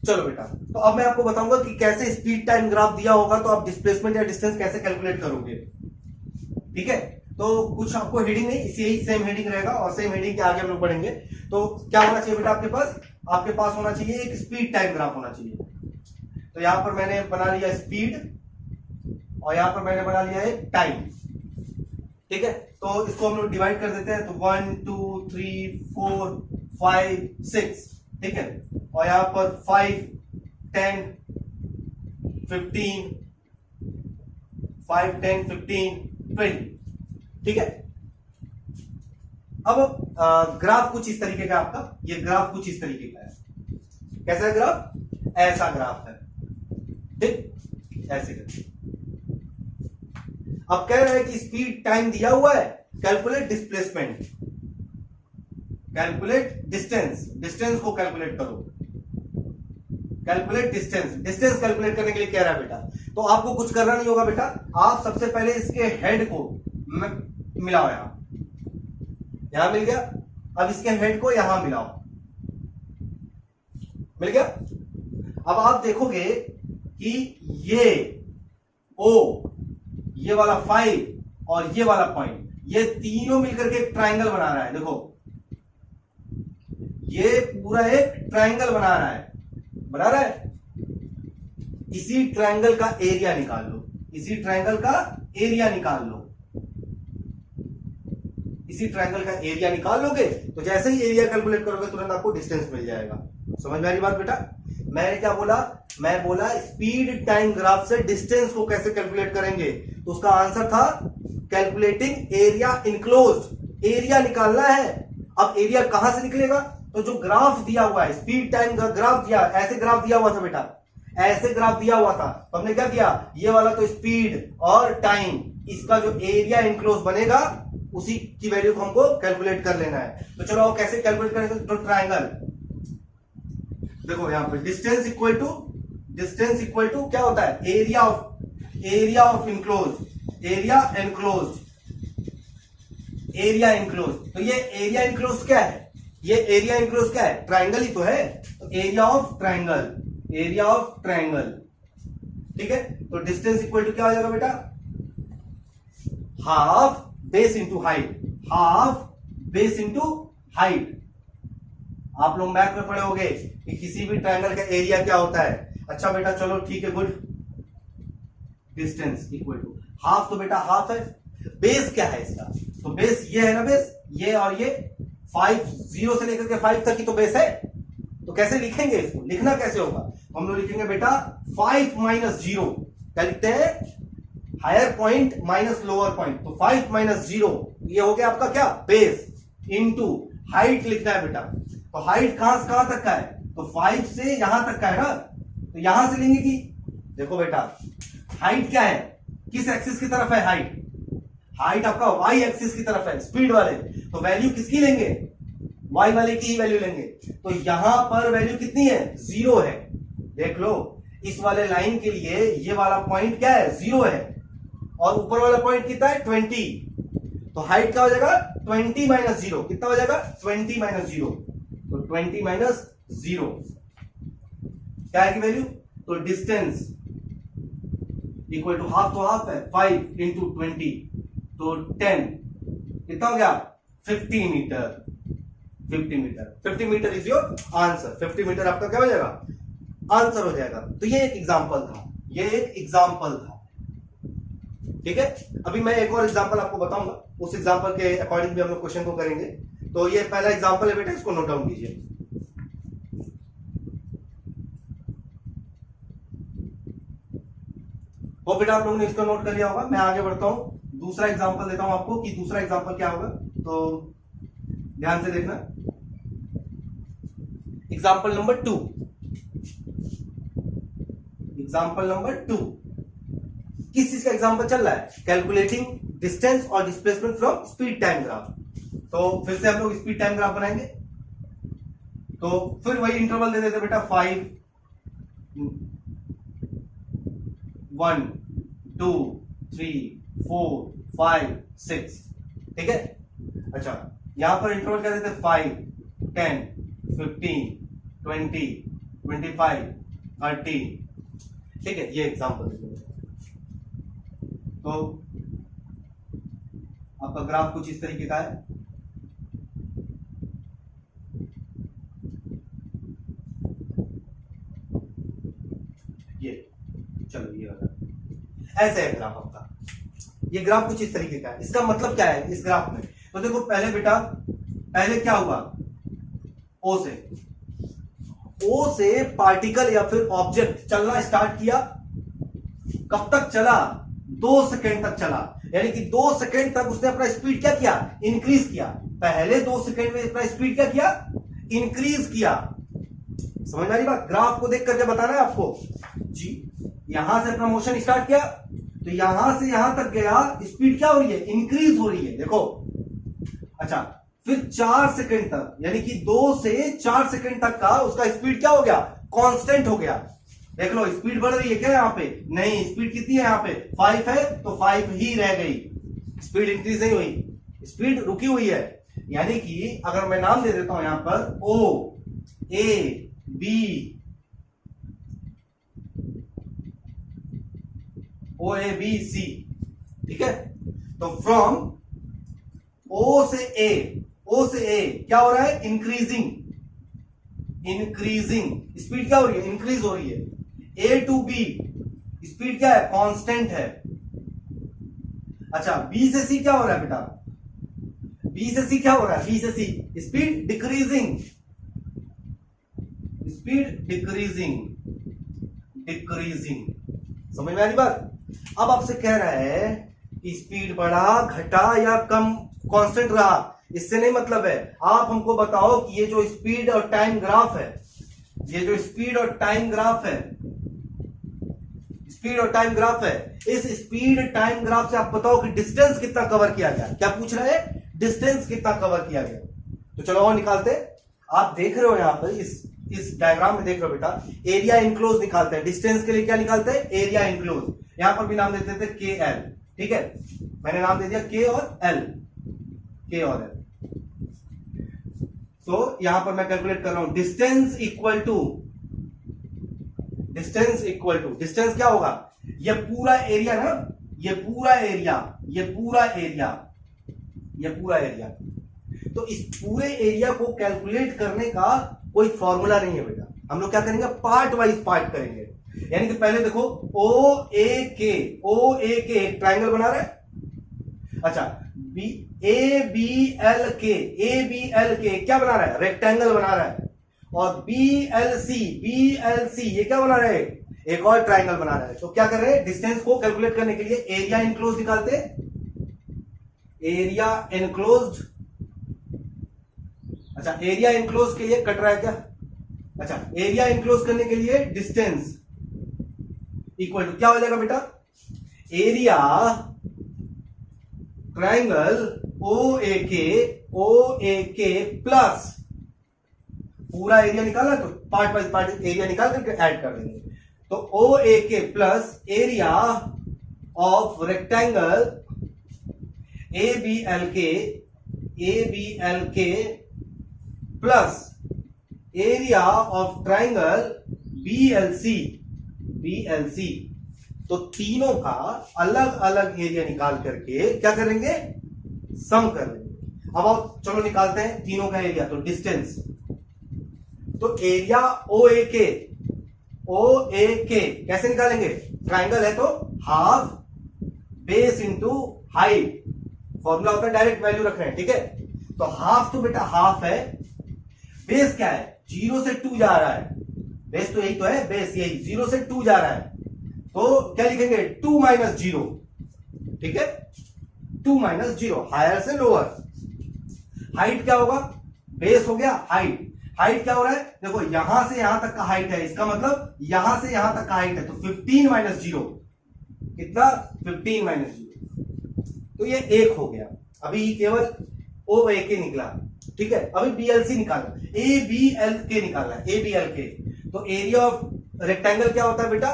चलो बेटा, तो अब मैं आपको बताऊंगा कि कैसे स्पीड टाइम ग्राफ दिया होगा तो आप डिस्प्लेसमेंट या डिस्टेंस कैसे कैलकुलेट करोगे। ठीक है, तो कुछ आपको हेडिंग नहीं, इसी यही सेम हेडिंग रहेगा और सेम हेडिंग के आगे हम लोग बढ़ेंगे। तो क्या होना चाहिए बेटा आपके पास? आपके पास होना चाहिए एक स्पीड टाइम ग्राफ होना चाहिए। तो यहां पर मैंने बना लिया स्पीड और यहां पर मैंने बना लिया है टाइम। ठीक है, तो इसको हम लोग डिवाइड कर देते हैं। तो 1 2 3 4 5 6, ठीक है, और यहां पर 5 10 15 5 10 15 20। ठीक है, अब ग्राफ कुछ इस तरीके का आपका, ये ग्राफ कुछ इस तरीके का है। कैसा है ग्राफ? ऐसा ग्राफ है। ठीक, ऐसे करके अब कह रहे हैं कि स्पीड टाइम दिया हुआ है, calculate displacement, calculate distance, distance को कैलकुलेट करो, कैलकुलेट डिस्टेंस। डिस्टेंस कैलकुलेट करने के लिए कह रहा है बेटा, तो आपको कुछ करना नहीं होगा बेटा। आप सबसे पहले इसके हेड को मिलाओ, यहां मिल गया। अब इसके हेड को यहां मिलाओ, मिल गया। अब आप देखोगे कि ये ओ, ये वाला 5 और ये वाला पॉइंट, ये तीनों मिलकर के एक ट्राइंगल बना रहा है। देखो, ये पूरा एक ट्राइंगल बना रहा है, बना रहा है। इसी ट्राइंगल का एरिया निकाल लो, इसी ट्राइंगल का एरिया निकाल लो। इसी ट्राइंगल का एरिया निकाल लोगे तो जैसे ही एरिया कैलकुलेट करोगे तुरंत आपको डिस्टेंस मिल जाएगा। समझ में आ रही बात बेटा? मैंने क्या बोला? मैं बोला स्पीड टाइम ग्राफ से डिस्टेंस को कैसे कैलकुलेट करेंगे, तो उसका आंसर था कैलकुलेटिंग एरिया इनक्लोज्ड। एरिया निकालना है। अब एरिया कहां से निकलेगा? तो जो ग्राफ दिया हुआ है, स्पीड टाइम ग्राफ दिया, ऐसे ग्राफ दिया हुआ था बेटा, ऐसे ग्राफ दिया हुआ था। तो हमने क्या किया, ये वाला तो स्पीड और टाइम, इसका जो एरिया इनक्लोज बनेगा उसी की वैल्यू को हमको कैलकुलेट कर लेना है। तो चलो कैसे कैलकुलेट करेंगे? तो ट्राइंगल, देखो यहां पर डिस्टेंस इक्वल टू क्या होता है? Area of enclose, area enclose. तो ये एरिया इनक्लोज क्या है? ये एरिया इनक्लोज क्या है? ट्राइंगल ही तो है। तो एरिया ऑफ ट्राइंगल, ठीक है। तो डिस्टेंस इक्वल टू क्या हो जाएगा बेटा? Half base into height, half base into height. आप लोग मैथ में पढ़े होंगे कि किसी भी ट्रायंगल का एरिया क्या होता है। अच्छा बेटा चलो ठीक है, good. Distance equal to half, तो बेटा हाफ है। बेस क्या है इसका? तो बेस ये है ना, बेस ये और ये 5, 0 से लेकर के 5 तक की तो बेस है। तो कैसे लिखेंगे इसको? लिखना कैसे होगा? तो हम लोग लिखेंगे बेटा 5 माइनस 0, क्या लिखते हैं? Higher point minus lower point. तो 5 माइनस 0 ये हो गया आपका क्या? बेस इंटू हाइट लिखना है बेटा। तो हाइट कहां से कहां तक का है? तो 5 से यहां तक का है ना, तो यहां से लेंगे कि देखो बेटा हाइट क्या है, किस एक्सिस की तरफ है हाइट? हाइट आपका वाई एक्सिस की तरफ है, स्पीड वाले। तो वैल्यू किसकी लेंगे? वाई वाले की ही वैल्यू लेंगे। तो यहां पर वैल्यू कितनी है? 0 है। देख लो इस वाले लाइन के लिए ये वाला पॉइंट क्या है? 0 है, और ऊपर वाला पॉइंट कितना है? 20। तो हाइट क्या हो जाएगा? 20 माइनस 0 कितना हो जाएगा? 20 माइनस 0। तो 20 माइनस 0 क्या है की वैल्यू? तो डिस्टेंस इक्वल टू हाफ, तो हाफ है 5 इंटू 20, तो 10 कितना हो गया? 50 metre. 50 metre is your answer. 50 metre आपका क्या हो जाएगा? आंसर हो जाएगा। तो ये एक एग्जांपल था, ये एक एग्जांपल था। ठीक है, अभी मैं एक और एग्जांपल आपको बताऊंगा, उस एग्जांपल के अकॉर्डिंग भी हम लोग क्वेश्चन को करेंगे। तो ये पहला एग्जांपल है बेटा, इसको नोट डाउन कीजिए। वो बेटा आप लोगों ने इसको नोट कर लिया होगा। मैं आगे बढ़ता हूं, दूसरा एग्जांपल देता हूं आपको कि दूसरा एग्जांपल क्या होगा, तो ध्यान से देखना। Example number 2। एग्जाम्पल नंबर 2, किस चीज का एग्जाम्पल चल रहा है? कैलकुलेटिंग डिस्टेंस और displacement from speed time graph. तो फिर से हम लोग स्पीड टाइम ग्राफ बनाएंगे, तो फिर वही इंटरवल दे देते बेटा 5, 1 2 3 4 5 6, ठीक है। अच्छा, यहां पर इंटरवल क्या देते? 5 10 15 20 25 30, ठीक है। ये एग्जाम्पल देते हैं। तो आपका ग्राफ कुछ इस तरीके का है। ये चलो ये वाला ऐसे है ग्राफ आपका। ये ग्राफ कुछ इस तरीके का है। इसका मतलब क्या है इस ग्राफ में? तो देखो पहले बेटा, पहले क्या हुआ? ओ से पार्टिकल या फिर ऑब्जेक्ट चलना स्टार्ट किया। कब तक चला? 2 सेकेंड तक चला। यानी कि 2 सेकेंड तक उसने अपना स्पीड क्या किया? इंक्रीज किया। पहले 2 सेकेंड में अपना स्पीड क्या किया? इंक्रीज किया। समझ आ रही बात? ग्राफ को देख करके बताना है आपको जी। यहां से अपना मोशन स्टार्ट किया, तो यहां से यहां तक गया, स्पीड क्या हो रही है? इंक्रीज हो रही है, देखो। अच्छा, फिर 4 सेकंड तक, यानी कि 2 से 4 सेकंड तक का उसका स्पीड क्या हो गया? कांस्टेंट हो गया। देख लो, स्पीड बढ़ रही है क्या यहां पे? नहीं, स्पीड कितनी है यहां पे? 5 है, तो 5 ही रह गई, स्पीड इंक्रीज नहीं हुई, स्पीड रुकी हुई है। यानी कि अगर मैं नाम दे देता हूं यहां पर ओ ए बी सी, ठीक है। तो फ्रॉम ओ से ए क्या हो रहा है? इंक्रीजिंग स्पीड क्या हो रही है? इंक्रीज हो रही है। ए टू बी स्पीड क्या है? कांस्टेंट है। अच्छा, बी से सी क्या हो रहा है बेटा? बी से सी क्या हो रहा है? बी से सी स्पीड डिक्रीजिंग, समझ में आ रही बात? अब आपसे कह रहा है कि स्पीड बढ़ा, घटा या कम, कांस्टेंट रहा, इससे नहीं मतलब है। आप हमको बताओ कि ये जो स्पीड और टाइम ग्राफ है, इस स्पीड और टाइम ग्राफ से आप बताओ कि डिस्टेंस कितना कवर किया गया। क्या पूछ रहा है? डिस्टेंस कितना कवर किया गया। तो चलो और निकालते। आप देख रहे हो यहां पर इस डायग्राम में देख रहे हो बेटा, एरिया इनक्लोज निकालते हैं। डिस्टेंस के लिए क्या निकालते हैं? Area enclose. यहां पर भी नाम देते थे के एल, ठीक है। मैंने नाम दे दिया के और एल। तो यहां पर मैं कैलकुलेट कर रहा हूं डिस्टेंस इक्वल टू डिस्टेंस क्या होगा? ये पूरा एरिया ना, ये पूरा एरिया। तो इस पूरे एरिया को कैलकुलेट करने का कोई फॉर्मूला नहीं है बेटा। हम लोग क्या करेंगे? पार्ट वाइज पार्ट करेंगे। यानी कि पहले देखो ओ ए के एक ट्राइंगल बना रहा है। अच्छा, ए बी एल के क्या बना रहा है? रेक्टेंगल बना रहा है। और बी एल सी ये क्या बना रहा है? एक और ट्राइंगल बना रहा है। तो क्या कर रहे हैं? डिस्टेंस को कैलकुलेट करने के लिए एरिया इनक्लोज निकालते हैं। Area enclosed. अच्छा, एरिया इनक्लोज के लिए कट रहा है क्या? अच्छा, एरिया इनक्लोज करने के लिए डिस्टेंस इक्वल टू क्या हो जाएगा बेटा? Area triangle O A K plus पूरा एरिया निकालना, तो पार्ट बाय पार्ट एरिया निकाल करके ऐड कर देंगे। तो O A K plus area of rectangle A B L K plus area of triangle B L C. तो तीनों का अलग अलग एरिया निकाल करके क्या करेंगे? सम कर लेंगे। अब आप चलो निकालते हैं तीनों का एरिया। तो डिस्टेंस, तो एरिया ओ ए के कैसे निकालेंगे? ट्राइंगल है तो half base into height, formula होता है, डायरेक्ट वैल्यू रख रहे हैं, ठीक है। तो हाफ तो बेटा हाफ है, बेस क्या है? 0 से 2 जा रहा है, बेस तो यही तो है, बेस यही 0 से 2 जा रहा है। तो क्या लिखेंगे? 2 माइनस 0, ठीक है। 2 माइनस 0, हायर से लोअर। हाइट क्या होगा? बेस हो गया हाइट, हाइट क्या हो रहा है, देखो यहां से यहां तक का हाइट है, इसका मतलब यहां से यहां तक का हाइट है, तो 15 माइनस 0 कितना, 15 माइनस 0, तो ये 1 हो गया। अभी केवल ओ ए के निकला, ठीक है। अभी बीएलसी निकालना, ए बी एल के निकालना है, ए बी एल के। तो एरिया ऑफ रेक्टेंगल क्या होता है बेटा,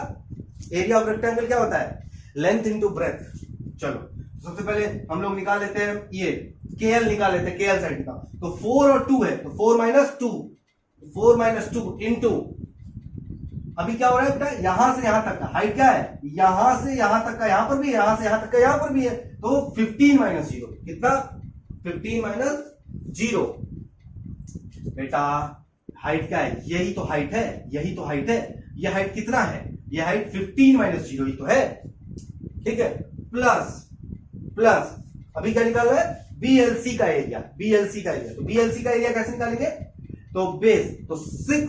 एरिया ऑफ रेक्टेंगल क्या होता है, लेंथ इंटू ब्रेथ। चलो सबसे पहले हम लोग निकाल लेते हैं, ये केएल निकाल लेते हैं, केएल साइड का। तो 4 और 2 है, तो 4 माइनस 2 इंटू, अभी क्या हो रहा है बेटा, यहां से यहां तक का हाइट क्या है, यहां से यहां तक का यहां पर भी है, यहां से यहां तक का यहां पर भी है, तो 15 माइनस 0 कितना, 15 माइनस 0। बेटा हाइट क्या है, यही तो हाइट है, यही तो हाइट है, ये हाइट कितना है, ये हाइट 15 माइनस 0 ही तो है, ठीक है। प्लस प्लस अभी क्या निकाल रहा है, बीएलसी का एरिया, बीएलसी का एरिया। तो बीएलसी का एरिया कैसे निकालेंगे, तो बेस, तो 6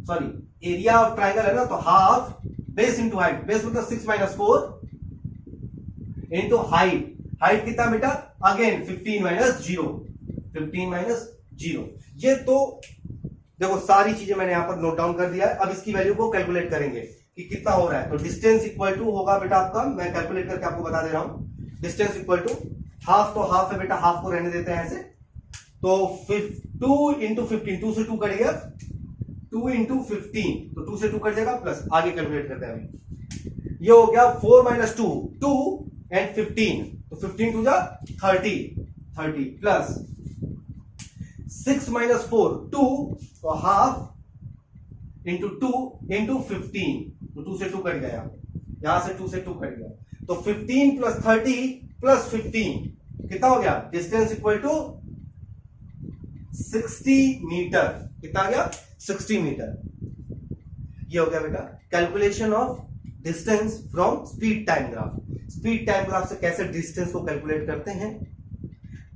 सॉरी एरिया ऑफ ट्राइंगल है ना, तो half base into height, base मतलब 6 माइनस 4 इंटू हाइट, हाइट कितना बेटा, अगेन 15 माइनस 0, 15 माइनस 0। ये तो देखो सारी चीजें मैंने यहां पर नोट डाउन कर दिया है। अब इसकी वैल्यू को कैलकुलेट करेंगे कि कितना हो रहा है। तो डिस्टेंस इक्वल टू होगा बेटा आपका, मैं कैलकुलेट करके आपको बता दे रहा हूं, डिस्टेंस इक्वल टू हाफ, तो हाफ है बेटा, हाफ को रहने देते हैं ऐसे, तो 2 इंटू 15, 2 से 2 कट गया, 2 इंटू 15, तो 2 से 2 कट जाएगा, प्लस आगे कैलकुलेट करते हैं अभी। ये हो गया 4 माइनस 2, 2 एंड 15, तो 15 टू जा 30 प्लस 6 माइनस 4 2, तो हाफ इंटू 2 इंटू 15, तो 2 से 2 कट गया, यहां से 2 से 2 कट गया, तो 15 प्लस 30 प्लस 15 कितना हो गया, डिस्टेंस इक्वल टू 60 मीटर, कितना आ गया, 60 मीटर। ये हो गया बेटा calculation of distance from speed time graph. Speed time graph से कैसे डिस्टेंस को कैलकुलेट करते हैं,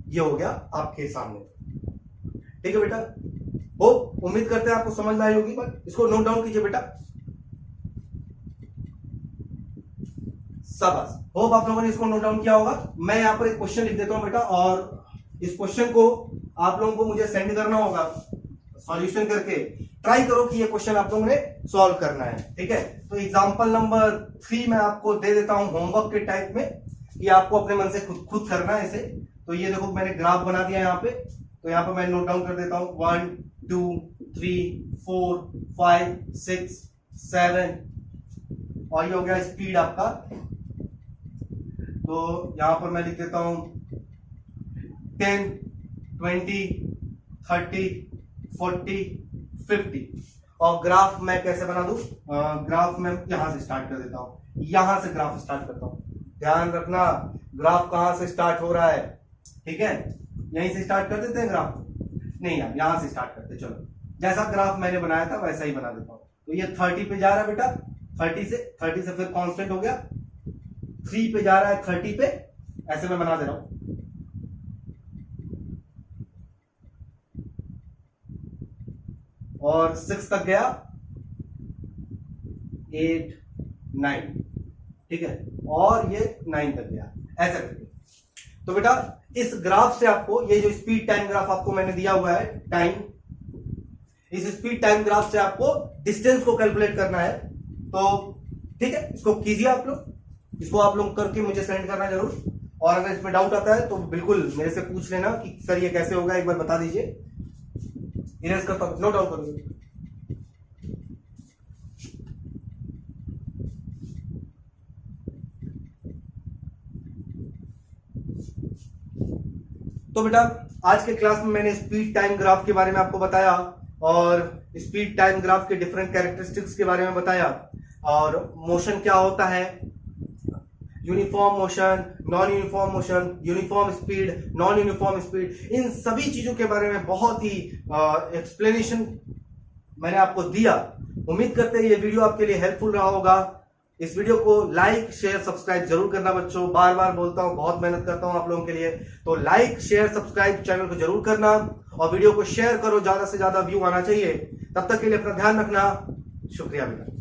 ये हो गया आपके सामने, ठीक है बेटा। वो उम्मीद करते हैं आपको समझ में आई होगी, बट इसको नोट डाउन कीजिए बेटा, शाबाश। होप आप लोगों ने इसको नोट डाउन किया होगा। मैं यहां पर एक क्वेश्चन लिख देता हूं बेटा, और इस क्वेश्चन को आप लोगों को मुझे सेंड करना होगा सॉल्यूशन करके। ट्राई करो कि ये क्वेश्चन आप लोगों ने सॉल्व करना है, ठीक है। तो एग्जांपल नंबर 3 मैं आपको दे देता हूं होमवर्क के टाइप में, कि आपको अपने मन से खुद करना है इसे। तो ये देखो मैंने ग्राफ बना दिया यहाँ पे, तो यहाँ पे मैं नोट डाउन कर देता हूं 1 2 3 4 5 6 7, और ये हो गया स्पीड आपका। तो यहां पर मैं लिख देता हूं 10 20 30 40 50, और ग्राफ मैं कैसे बना दूं, ग्राफ में यहां से स्टार्ट कर देता हूं, यहां से ग्राफ स्टार्ट करता हूं। ध्यान रखना ग्राफ कहां से स्टार्ट हो रहा है, ठीक है। यहीं से स्टार्ट कर देते हैं ग्राफ, नहीं यार यहां से स्टार्ट करते, चलो जैसा ग्राफ मैंने बनाया था वैसा ही बना देता हूं। तो ये 30 पे जा रहा है बेटा, 30 से फिर कांस्टेंट हो गया, 3 पे जा रहा है 30 पे, ऐसे मैं बना दे रहा हूं। और 6 तक गया, 8 9, ठीक है, और ये 9 तक गया, ऐसा करके। तो बेटा इस ग्राफ से आपको, ये जो स्पीड टाइम ग्राफ आपको मैंने दिया हुआ है टाइम, इस स्पीड टाइम ग्राफ से आपको डिस्टेंस को कैलकुलेट करना है। तो ठीक है, इसको कीजिए आप लोग, इसको आप लोग करके मुझे सेंड करना जरूर। और अगर इसमें डाउट आता है तो बिल्कुल मेरे से पूछ लेना कि सर ये कैसे होगा, एक बार बता दीजिए। इरेज करता हूं, नोट डाउन करूंगा। तो बेटा आज के क्लास में मैंने स्पीड टाइम ग्राफ के बारे में आपको बताया, और स्पीड टाइम ग्राफ के डिफरेंट कैरेक्टरिस्टिक्स के बारे में बताया, और मोशन क्या होता है, uniform motion, non uniform motion, uniform speed, non uniform speed, इन सभी चीजों के बारे में बहुत ही एक्सप्लेनेशन मैंने आपको दिया। उम्मीद करते हैं ये वीडियो आपके लिए हेल्पफुल रहा होगा। इस वीडियो को लाइक शेयर सब्सक्राइब जरूर करना बच्चों, बार बार बोलता हूं, बहुत मेहनत करता हूं आप लोगों के लिए। तो लाइक शेयर सब्सक्राइब चैनल को जरूर करना, और वीडियो को शेयर करो, ज्यादा से ज्यादा व्यू आना चाहिए। तब तक के लिए अपना ध्यान रखना, शुक्रिया बेटा।